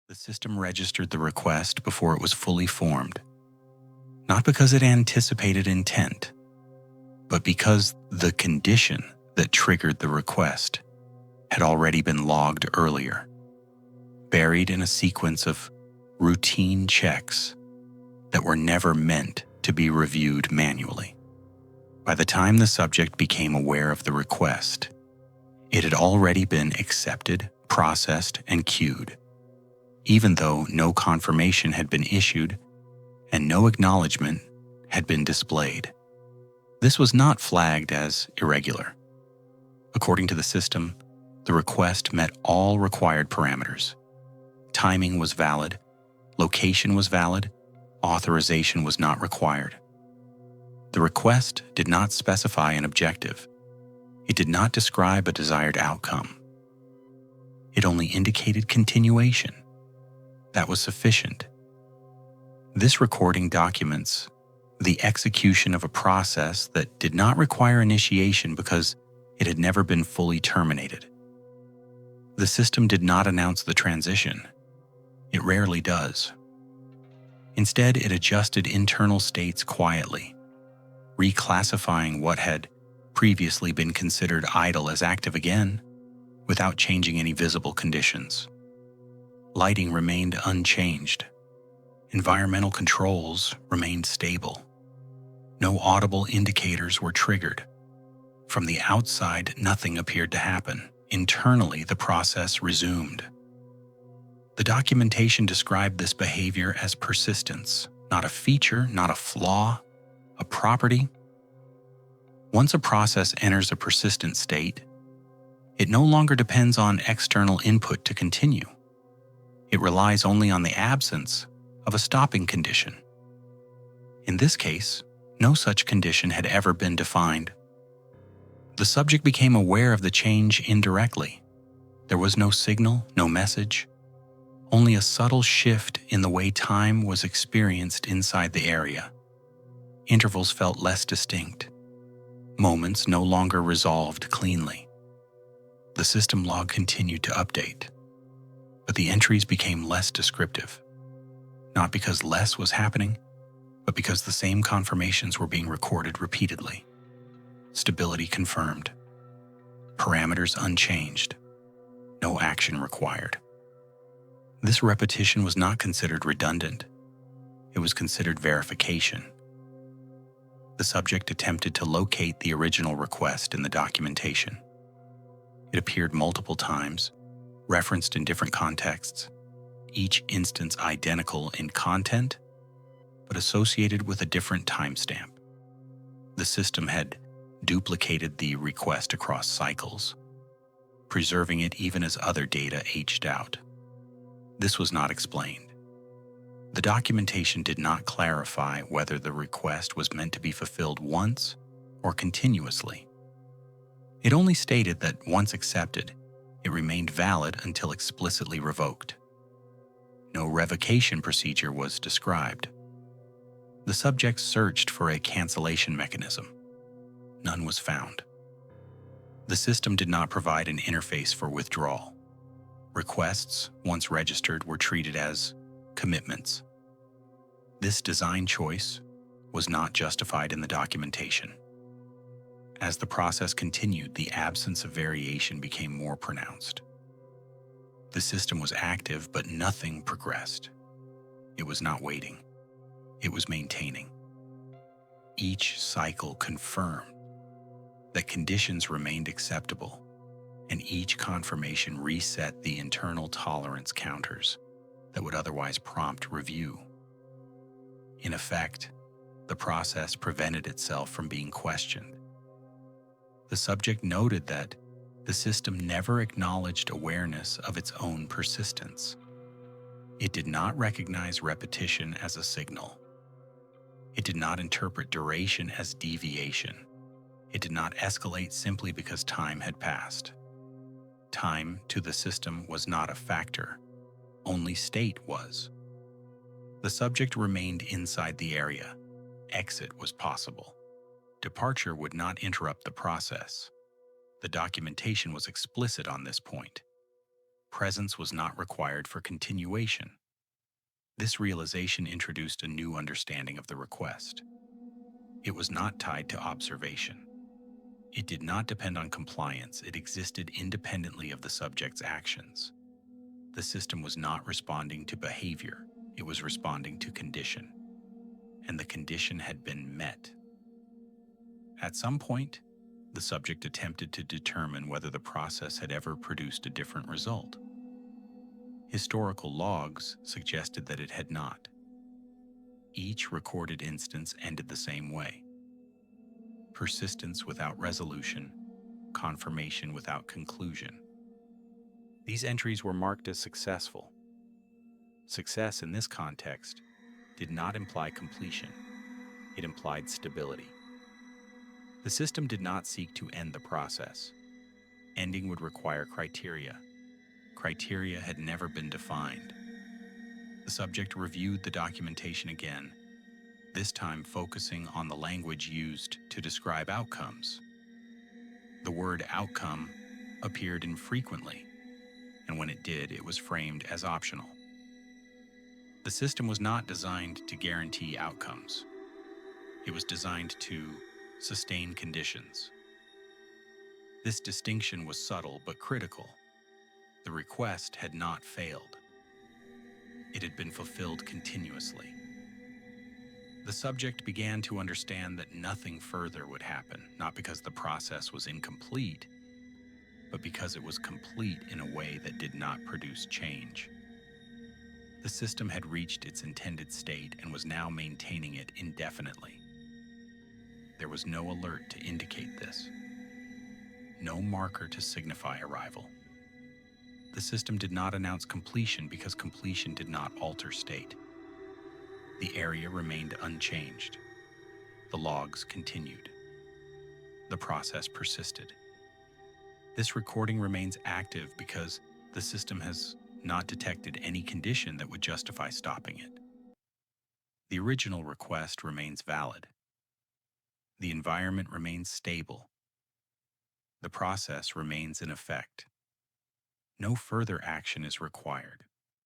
The system registered the request before it was fully formed, not because it anticipated intent, but because the condition that triggered the request had already been logged earlier, buried in a sequence of routine checks that were never meant to be reviewed manually. By the time the subject became aware of the request, it had already been accepted, processed, and queued, even though no confirmation had been issued and no acknowledgement had been displayed. This was not flagged as irregular. According to the system, the request met all required parameters. Timing was valid, location was valid, authorization was not required. The request did not specify an objective. It did not describe a desired outcome. It only indicated continuation. That was sufficient. This recording documents the execution of a process that did not require initiation because it had never been fully terminated. The system did not announce the transition. It rarely does. Instead, it adjusted internal states quietly, reclassifying what had previously been considered idle as active again, without changing any visible conditions. Lighting remained unchanged. Environmental controls remained stable. No audible indicators were triggered. From the outside, nothing appeared to happen. Internally, the process resumed. The documentation described this behavior as persistence, not a feature, not a flaw, a property. Once a process enters a persistent state, it no longer depends on external input to continue. It relies only on the absence of a stopping condition. In this case, no such condition had ever been defined. The subject became aware of the change indirectly. There was no signal, no message, only a subtle shift in the way time was experienced inside the area. Intervals felt less distinct. Moments no longer resolved cleanly. The system log continued to update, but the entries became less descriptive, not because less was happening, but because the same confirmations were being recorded repeatedly. Stability confirmed. Parameters unchanged. No action required. This repetition was not considered redundant. It was considered verification. The subject attempted to locate the original request in the documentation. It appeared multiple times, referenced in different contexts, each instance identical in content, but associated with a different timestamp. The system had duplicated the request across cycles, preserving it even as other data aged out. This was not explained. The documentation did not clarify whether the request was meant to be fulfilled once or continuously. It only stated that once accepted, it remained valid until explicitly revoked. No revocation procedure was described. The subject searched for a cancellation mechanism. None was found. The system did not provide an interface for withdrawal. Requests, once registered, were treated as commitments. This design choice was not justified in the documentation. As the process continued, the absence of variation became more pronounced. The system was active, but nothing progressed. It was not waiting. It was maintaining. Each cycle confirmed that conditions remained acceptable, and each confirmation reset the internal tolerance counters that would otherwise prompt review. In effect, the process prevented itself from being questioned. The subject noted that the system never acknowledged awareness of its own persistence. It did not recognize repetition as a signal. It did not interpret duration as deviation. It did not escalate simply because time had passed. Time to the system was not a factor. Only state was. The subject remained inside the area. Exit was possible. Departure would not interrupt the process. The documentation was explicit on this point. Presence was not required for continuation. This realization introduced a new understanding of the request. It was not tied to observation. It did not depend on compliance. It existed independently of the subject's actions. The system was not responding to behavior. It was responding to condition. And the condition had been met. At some point, the subject attempted to determine whether the process had ever produced a different result. Historical logs suggested that it had not. Each recorded instance ended the same way: persistence without resolution, confirmation without conclusion. These entries were marked as successful. Success in this context did not imply completion. It implied stability. The system did not seek to end the process. Ending would require criteria. Criteria had never been defined. The subject reviewed the documentation again, this time focusing on the language used to describe outcomes. The word outcome appeared infrequently, and when it did, it was framed as optional. The system was not designed to guarantee outcomes. It was designed to sustain conditions. This distinction was subtle but critical. The request had not failed. It had been fulfilled continuously. The subject began to understand that nothing further would happen, not because the process was incomplete, but because it was complete in a way that did not produce change. The system had reached its intended state and was now maintaining it indefinitely. There was no alert to indicate this, no marker to signify arrival. The system did not announce completion because completion did not alter state. The area remained unchanged. The logs continued. The process persisted. This recording remains active because the system has not detected any condition that would justify stopping it. The original request remains valid. The environment remains stable. The process remains in effect. No further action is required.